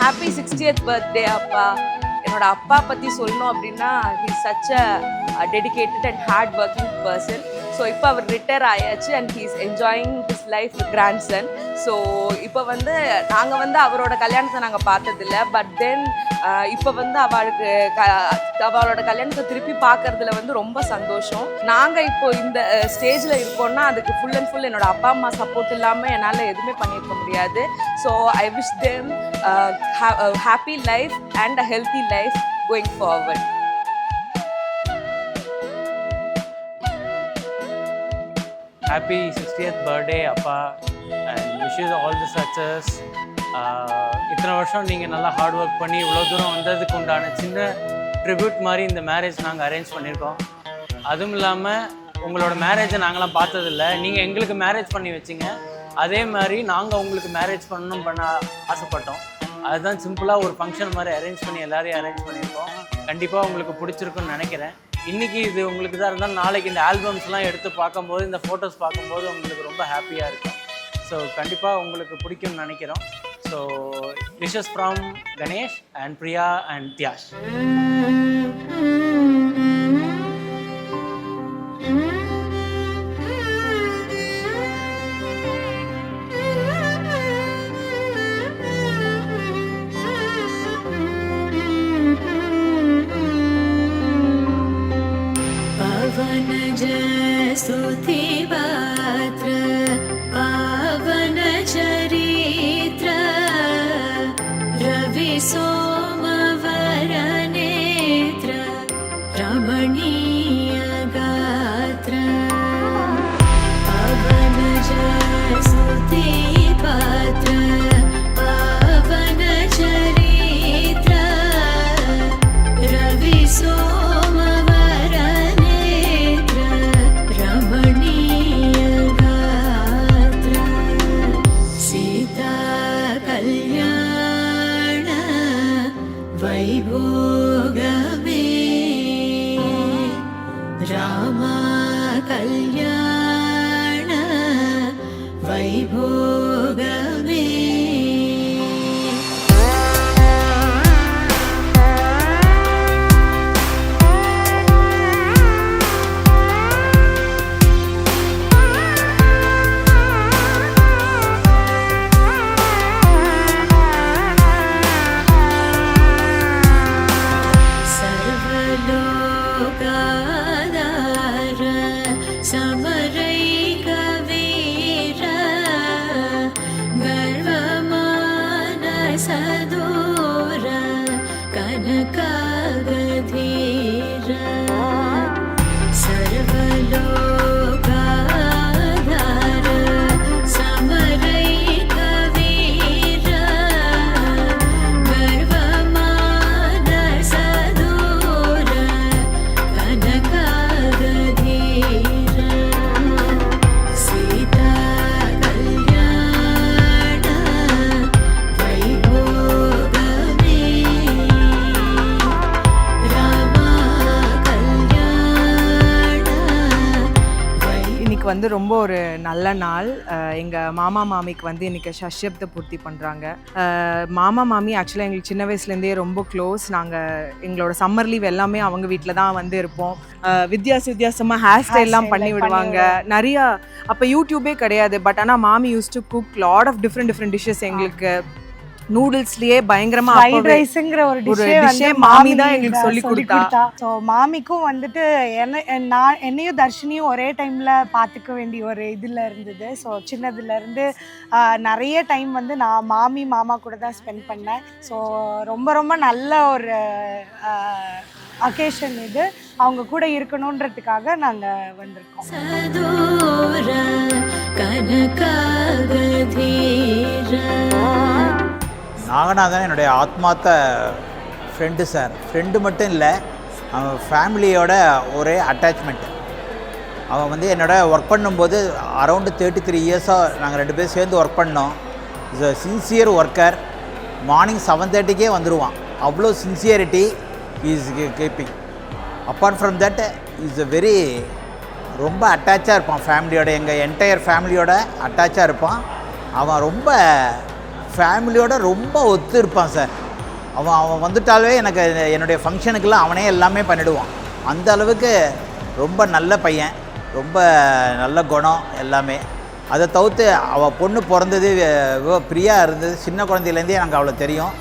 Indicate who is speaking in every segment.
Speaker 1: Happy 60th birthday அப்பா. என்னோட அப்பா பற்றி சொல்லணும் அப்படின்னா he's such a dedicated and hard working person. So இப்போ அவர் ரிட்டையர் ஆயாச்சு and he's enjoying his life with grandson. So இப்போ வந்து நாங்கள் அவரோட கல்யாணத்தை நாங்கள் பார்த்ததில்ல. பட் தென் இப்போ அவளோட கல்யாணத்தை திருப்பி பார்க்கறதுல ரொம்ப சந்தோஷம். நாங்கள் இப்போ இந்த ஸ்டேஜில் இருக்கோம்னா அதுக்கு ஃபுல் அண்ட் ஃபுல் என்னோட அப்பா அம்மா சப்போர்ட் இல்லாமல் என்னால் எதுவுமே பண்ணியிருக்க முடியாது. So I wish them happy life and a healthy life going forward.
Speaker 2: Happy 60th birthday அப்பா and wish you all the success. இத்தனை வருஷம் நீங்கள் நல்லா ஹார்ட் ஒர்க் பண்ணி இவ்வளோ தூரம் வந்ததுக்கு உண்டான சின்ன ட்ரிபியூட் மாதிரி இந்த மேரேஜ் நாங்கள் அரேஞ்ச் பண்ணியிருக்கோம். அதுவும் இல்லாமல் உங்களோட மேரேஜை நாங்களாம் பார்த்ததில்ல, நீங்கள் எங்களுக்கு மேரேஜ் பண்ணி வச்சிங்க. அதே மாதிரி நாங்கள் உங்களுக்கு மேரேஜ் பண்ண ஆசைப்பட்டோம். அதுதான் சிம்பிளாக ஒரு ஃபங்க்ஷன் மாதிரி அரேஞ்ச் பண்ணி எல்லாரையும் அரேஞ்ச் பண்ணியிருக்கோம். கண்டிப்பாக உங்களுக்கு பிடிச்சிருக்குன்னு நினைக்கிறேன். இன்றைக்கி இது உங்களுக்கு தான் இருந்தால் நாளைக்கு இந்த ஆல்பம்ஸ்லாம் எடுத்து பார்க்கும்போது, இந்த ஃபோட்டோஸ் பார்க்கும்போது உங்களுக்கு ரொம்ப ஹாப்பியாக இருக்கும். ஸோ கண்டிப்பாக உங்களுக்கு பிடிக்கும்னு நினைக்கிறோம். So wishes from Ganesh and Priya and Tiyash.
Speaker 3: स्तुति पात्र पावन चरित्र रवि सोमवर नेत्र रमणीय गात्र पावन स्तुति पात्र पावन चरित्र रवि वैभोगमे रामा कल्याण वैभोगमे.
Speaker 4: ரொம்ப ஒரு நல்ல நாள். எங்கள் மாமா மாமிக்கு இன்றைக்கி ஷஷ்யப்த பூர்த்தி பண்ணுறாங்க. மாமா மாமி ஆக்சுவலாக எங்களுக்கு சின்ன வயசுலேருந்தே ரொம்ப க்ளோஸ். நாங்கள் எங்களோட சம்மர் லீவ் எல்லாமே அவங்க வீட்டில் தான் இருப்போம். வித்தியாசமாக ஹேர் ஸ்டைல்லாம் பண்ணி விடுவாங்க நிறையா. அப்போ யூடியூபே கிடையாது. பட் ஆனால் மாமி use to cook lot of different dishes. எங்களுக்கு நூடுல்ஸ்லயே பயங்கரமா
Speaker 5: ஃப்ரைட் ரைஸ்ங்கற ஒரு டிஷ்ஷே
Speaker 4: மாமி தான் எங்களுக்கு சொல்லி கொடுத்தா.
Speaker 5: சோ மாமிக்கும் என்னையும் தர்ஷினியும் ஒரே டைம்ல பாத்துக்க வேண்டிய ஒரு இதுல இருந்தது. ஸோ சின்னதுல இருந்து நிறைய டைம் நான் மாமா கூட தான் ஸ்பெண்ட் பண்ணேன். ஸோ ரொம்ப ரொம்ப நல்ல ஒரு அகேஷன் இது. அவங்க கூட இருக்கணுன்றதுக்காக நாங்க வந்திருக்கோம்.
Speaker 6: நாகநாதன் என்னுடைய ஆத்மார்த்த ஃப்ரெண்டு சார். ஃப்ரெண்டு மட்டும் இல்லை, அவன் ஃபேமிலியோட ஒரே அட்டாச்மெண்ட்டு. அவன் என்னோட ஒர்க் பண்ணும்போது அரௌண்டு 33 இயர்ஸாக நாங்கள் 2 பேரும் சேர்ந்து ஒர்க் பண்ணோம். Is a sincere worker. Morning 7:30க்கே வந்துடுவான். அவ்வளோ sincerity is keeping. Apart from that is a very ரொம்ப அட்டாச்சாக இருப்பான் ஃபேமிலியோட. எங்கள் என்டையர் ஃபேமிலியோட அட்டாச்சாக இருப்பான். அவன் ரொம்ப ஃபேமிலியோட ரொம்ப ஒத்து இருப்பான் சார். அவன் வந்துட்டாலே எனக்கு என்னுடைய ஃபங்க்ஷனுக்கெல்லாம் அவனே எல்லாமே பண்ணிவிடுவான். அந்த அளவுக்கு ரொம்ப நல்ல பையன், ரொம்ப நல்ல குணம் எல்லாமே. அதை தவிர்த்து அவள் பொண்ணு பிறந்தது பிரியா இருந்தது, சின்ன குழந்தையிலேருந்தே எனக்கு அவளை தெரியும்.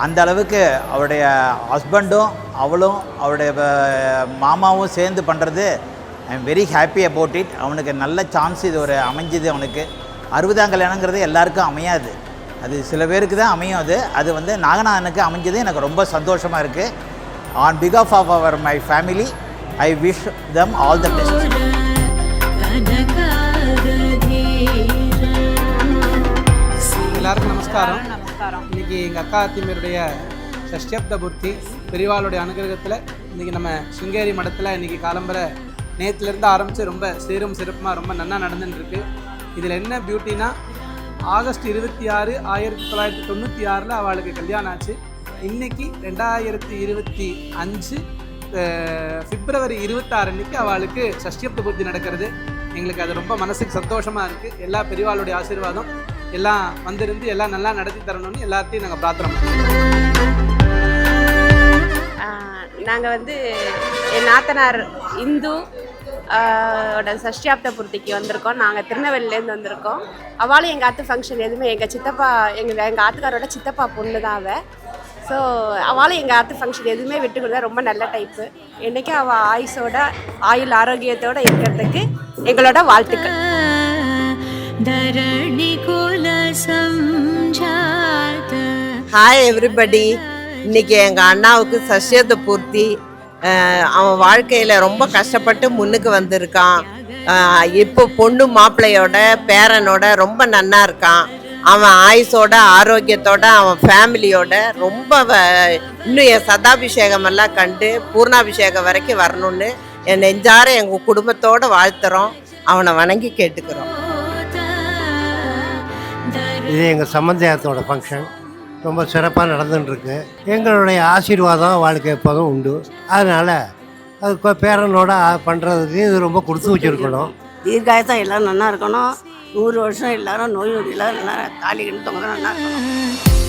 Speaker 6: அந்த அளவுக்கு அவருடைய ஹஸ்பண்டும் அவளும் அவருடைய மாமாவும் சேர்ந்து பண்ணுறது I am very happy about it. அவனுக்கு நல்ல சான்ஸ் இது ஒரு அமைஞ்சுது. அவனுக்கு 60ஆம் கல்யாணங்கிறது எல்லாருக்கும் அமையாது, அது சில பேருக்கு தான் அமையும். அது வந்து நாகநாதனுக்கு அமைஞ்சது எனக்கு ரொம்ப சந்தோஷமாக இருக்குது. ஆன் பிகாஃப் of our my family I wish them all the best.
Speaker 7: எல்லாருக்கும் நமஸ்காரம். இன்றைக்கி எங்கள் அக்கா அத்திமருடைய சஷ்டியப்த பூர்த்தி பெரியவாளுடைய அனுகிரகத்தில் இன்றைக்கி நம்ம சிங்கேரி மடத்தில் இன்றைக்கி காலம்பரை நேற்றுலேருந்து ஆரம்பித்து ரொம்ப சீரும் சிறப்புமாக ரொம்ப நல்லா நடந்துட்டுருக்கு. இதில் என்ன பியூட்டினா, ஆகஸ்ட் 26, 1996 அவளுக்கு கல்யாணம் ஆச்சு. இன்றைக்கி 2025 பிப்ரவரி 26 அன்றைக்கி அவளுக்கு சஷ்டியப்த பூர்த்தி நடக்கிறது. எங்களுக்கு அது ரொம்ப மனசுக்கு சந்தோஷமாக இருக்குது. எல்லா பெரியவாளுடைய ஆசீர்வாதம் எல்லாம் வந்திருந்து எல்லாம் நல்லா நடத்தி தரணும்னு எல்லாத்தையும் நாங்கள் பிரார்த்தனை பண்ணுறோம்.
Speaker 8: நாங்கள் வந்து என் நாத்தனார் இந்து சஷ்டியாப்த பூர்த்திக்கு வந்திருக்கோம். நாங்கள் திருநெல்வேலியிலேருந்து வந்திருக்கோம். அவளும் எங்கள் ஆத்து ஃபங்க்ஷன் எதுவுமே எங்கள் சித்தப்பா எங்கள் ஆத்துக்காரோட சித்தப்பா பொண்ணு தான் அவள். ஸோ அவளும் எங்கள் ஆத்து ஃபங்க்ஷன் எதுவுமே விட்டு கொடுத்தா ரொம்ப நல்ல டைப்பு. என்றைக்கும் அவள் ஆயுசோட ஆயுள் ஆரோக்கியத்தோடு இருக்கிறதுக்கு எங்களோட வாழ்த்துக்கள்.
Speaker 9: Hi everybody. இன்னைக்கு எங்கள் அண்ணாவுக்கு சஷ்டியப்த பூர்த்தி. அவன் வாழ்க்கையில் ரொம்ப கஷ்டப்பட்டு முன்னுக்கு வந்திருக்கான். இப்போ பொண்ணு மாப்பிள்ளையோட பேரனோட ரொம்ப நன்னா இருக்கான். அவன் ஆயுசோட ஆரோக்கியத்தோட அவன் ஃபேமிலியோட ரொம்ப இன்னும் என் சதாபிஷேகம் எல்லாம் கண்டு பூர்ணாபிஷேகம் வரைக்கும் வரணும்னு என் நெஞ்சார எங்கள் குடும்பத்தோடு வாழ்த்துறோம். அவனை வணங்கி கேட்டுக்கிறோம்.
Speaker 10: இது எங்கள் சம்பந்தியாரத்தோட ஃபங்க்ஷன் ரொம்ப சிறப்பாக நடந்துட்டுருக்கு. எங்களுடைய ஆசீர்வாதம் வாழ்க்கை எப்போதும் உண்டு. அதனால் அது பேரனோட பண்ணுறதுக்கு இது ரொம்ப கொடுத்து வச்சுருக்கணும்.
Speaker 11: தீர்காயத்தான் எல்லோரும் நல்லா இருக்கணும். 100 வருஷம் எல்லோரும் நோய் நொடி எல்லோரும் நல்லா தாலி கண்டு தொங்க நல்லா இருக்கணும்.